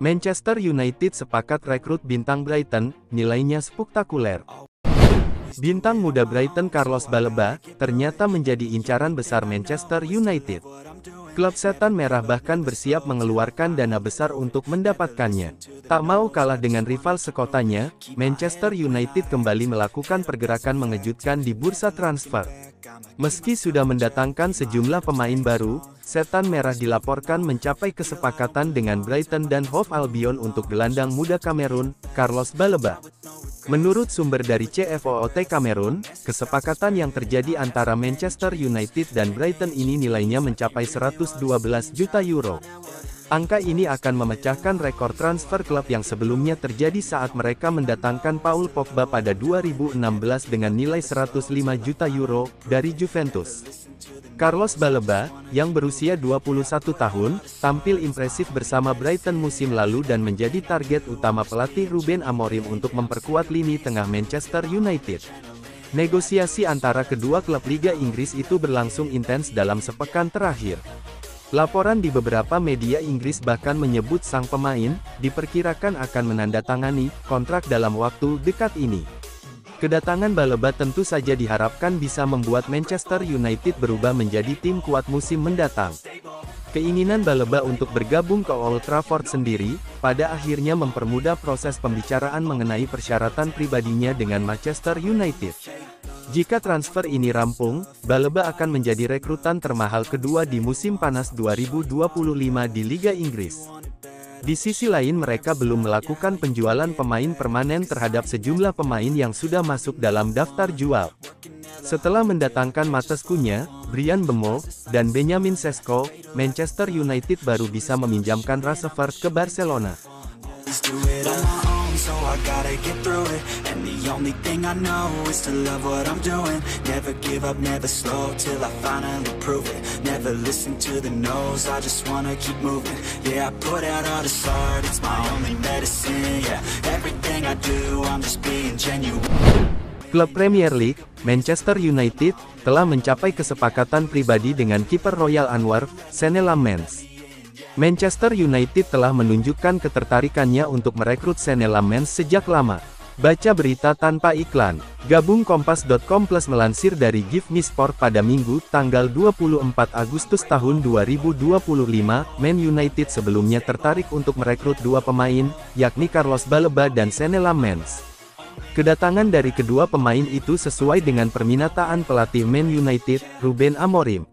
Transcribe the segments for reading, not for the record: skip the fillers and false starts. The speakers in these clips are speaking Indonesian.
Manchester United sepakat rekrut bintang Brighton, nilainya spektakuler. Bintang muda Brighton Carlos Baleba, ternyata menjadi incaran besar Manchester United. Klub Setan Merah bahkan bersiap mengeluarkan dana besar untuk mendapatkannya. Tak mau kalah dengan rival sekotanya, Manchester United kembali melakukan pergerakan mengejutkan di bursa transfer. Meski sudah mendatangkan sejumlah pemain baru, Setan Merah dilaporkan mencapai kesepakatan dengan Brighton dan Hove Albion untuk gelandang muda Kamerun, Carlos Baleba. Menurut sumber dari CFOOT Kamerun, kesepakatan yang terjadi antara Manchester United dan Brighton ini nilainya mencapai 112 juta euro. Angka ini akan memecahkan rekor transfer klub yang sebelumnya terjadi saat mereka mendatangkan Paul Pogba pada 2016 dengan nilai 105 juta euro dari Juventus. Carlos Baleba, yang berusia 21 tahun, tampil impresif bersama Brighton musim lalu dan menjadi target utama pelatih Ruben Amorim untuk memperkuat lini tengah Manchester United. Negosiasi antara kedua klub Liga Inggris itu berlangsung intens dalam sepekan terakhir. Laporan di beberapa media Inggris bahkan menyebut sang pemain diperkirakan akan menandatangani kontrak dalam waktu dekat ini. Kedatangan Baleba tentu saja diharapkan bisa membuat Manchester United berubah menjadi tim kuat musim mendatang. Keinginan Baleba untuk bergabung ke Old Trafford sendiri, pada akhirnya mempermudah proses pembicaraan mengenai persyaratan pribadinya dengan Manchester United. Jika transfer ini rampung, Baleba akan menjadi rekrutan termahal kedua di musim panas 2025 di Liga Inggris. Di sisi lain mereka belum melakukan penjualan pemain permanen terhadap sejumlah pemain yang sudah masuk dalam daftar jual. Setelah mendatangkan Matheus Cunha, Bryan Mbeumo, dan Benjamin Sesko, Manchester United baru bisa meminjamkan Rashford ke Barcelona. So I gotta get through it, and the only thing I know is to love what I'm doing. Never give up, never slow, till I finally prove it. Never listen to the no's, I just wanna keep moving. Yeah, I put out all this art, it's my only medicine. Yeah, everything I do, I'm just being genuine. Klub Premier League, Manchester United, telah mencapai kesepakatan pribadi dengan kiper Royal Antwerp, Senne Lammens. Manchester United telah menunjukkan ketertarikannya untuk merekrut Senne Lammens sejak lama. Baca berita tanpa iklan. Gabung Kompas.com Plus melansir dari Give Me Sport pada Minggu, tanggal 24 Agustus tahun 2025, Man United sebelumnya tertarik untuk merekrut dua pemain, yakni Carlos Baleba dan Senne Lammens. Kedatangan dari kedua pemain itu sesuai dengan permintaan pelatih Man United, Ruben Amorim.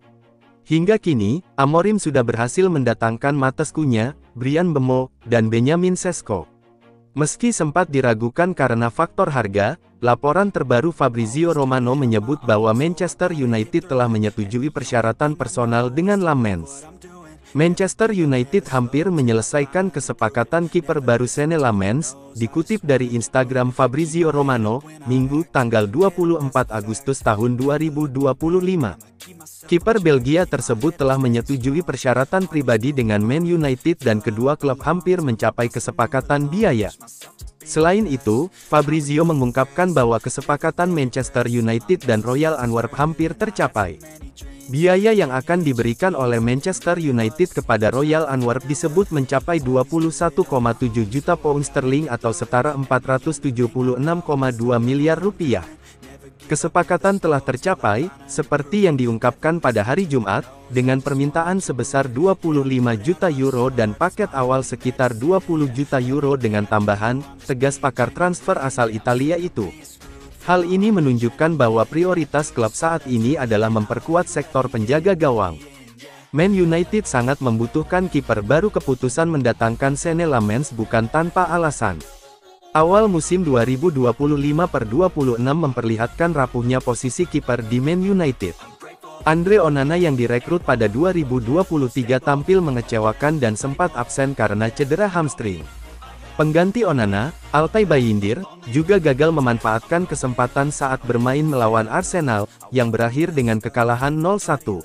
Hingga kini, Amorim sudah berhasil mendatangkan Matheus Cunha, Bryan Mbeumo, dan Benjamin Sesko. Meski sempat diragukan karena faktor harga, laporan terbaru Fabrizio Romano menyebut bahwa Manchester United telah menyetujui persyaratan personal dengan Lammens. Manchester United hampir menyelesaikan kesepakatan kiper baru Senne Lammens, dikutip dari Instagram Fabrizio Romano, Minggu, tanggal 24 Agustus tahun 2025. Kiper Belgia tersebut telah menyetujui persyaratan pribadi dengan Man United dan kedua klub hampir mencapai kesepakatan biaya. Selain itu, Fabrizio mengungkapkan bahwa kesepakatan Manchester United dan Royal Antwerp hampir tercapai. Biaya yang akan diberikan oleh Manchester United kepada Royal Antwerp disebut mencapai 21,7 juta pound sterling atau setara 476,2 miliar rupiah. Kesepakatan telah tercapai, seperti yang diungkapkan pada hari Jumat, dengan permintaan sebesar 25 juta euro dan paket awal sekitar 20 juta euro dengan tambahan, tegas pakar transfer asal Italia itu. Hal ini menunjukkan bahwa prioritas klub saat ini adalah memperkuat sektor penjaga gawang. Man United sangat membutuhkan kiper baru. Keputusan mendatangkan Senne Lammens bukan tanpa alasan. Awal musim 2025/26 memperlihatkan rapuhnya posisi kiper di Man United. Andre Onana yang direkrut pada 2023 tampil mengecewakan dan sempat absen karena cedera hamstring. Pengganti Onana, Altay Bayindir, juga gagal memanfaatkan kesempatan saat bermain melawan Arsenal, yang berakhir dengan kekalahan 0-1.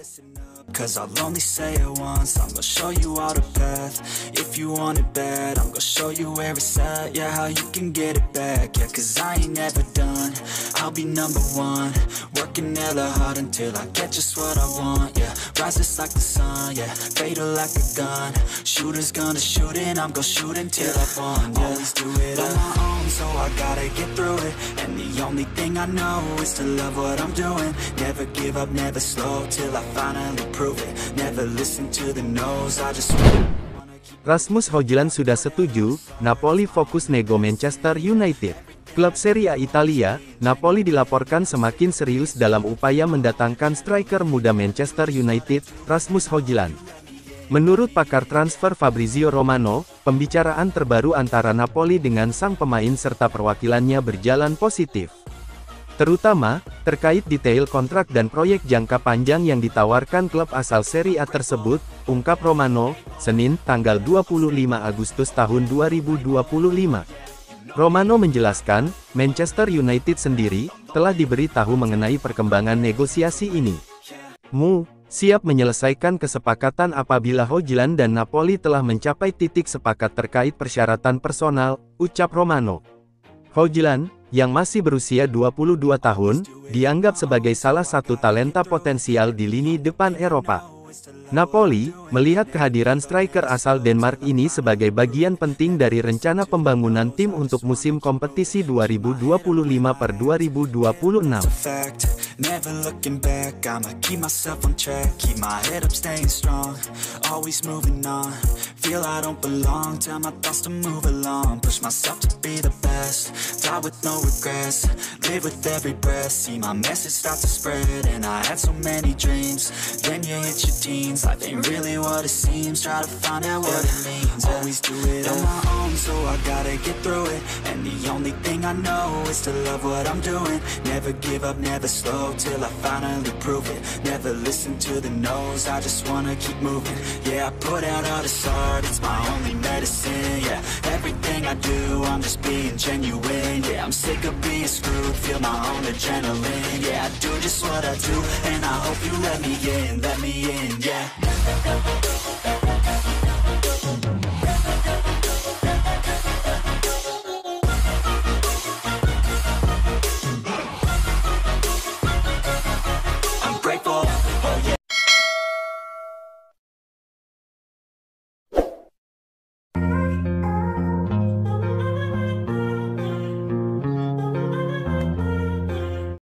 Cause I'll only say it once, I'm gonna show you all the path. If you want it bad, I'm gonna show you where it's at. Yeah, how you can get it back. Yeah, cause I ain't never done, I'll be number one. Working hella hard until I get just what I want. Yeah, rises like the sun, yeah, fatal like a gun. Shooter's gonna shoot and I'm gonna shoot until I fall. Yeah, always do it on my own, so I gotta get through it. And the only thing I know is to love what I'm doing. Never give up, never slow, till I finally prove it. Never listen to the no's, I just Rasmus Højlund sudah setuju, Napoli fokus nego Manchester United. Klub Serie A Italia, Napoli dilaporkan semakin serius dalam upaya mendatangkan striker muda Manchester United, Rasmus Højlund. Menurut pakar transfer Fabrizio Romano, pembicaraan terbaru antara Napoli dengan sang pemain serta perwakilannya berjalan positif. Terutama, terkait detail kontrak dan proyek jangka panjang yang ditawarkan klub asal Serie A tersebut, ungkap Romano, Senin, tanggal 25 Agustus tahun 2025. Romano menjelaskan, Manchester United sendiri, telah diberi tahu mengenai perkembangan negosiasi ini. Siap menyelesaikan kesepakatan apabila Højlund dan Napoli telah mencapai titik sepakat terkait persyaratan personal, ucap Romano. Højlund, yang masih berusia 22 tahun, dianggap sebagai salah satu talenta potensial di lini depan Eropa. Napoli, melihat kehadiran striker asal Denmark ini sebagai bagian penting dari rencana pembangunan tim untuk musim kompetisi 2025/2026. Never looking back, I'ma keep myself on track. Keep my head up, staying strong. Always moving on. Feel I don't belong. Tell my thoughts to move along. Push myself to be the best. Die with no regrets. Live with every breath. See my message start to spread. And I had so many dreams. Then you hit your teens. Life ain't really what it seems. Try to find out what it means. Always do it on my own, so I gotta get through it. And the only thing I know is to love what I'm doing. Never give up, never slow, till I finally prove it. Never listen to the no's, I just wanna keep moving. Yeah, I put out all this art, it's my only medicine. Yeah, everything I do, I'm just being genuine. Yeah, I'm sick of being screwed, feel my own adrenaline. Yeah, I do just what I do, and I hope you let me in, yeah.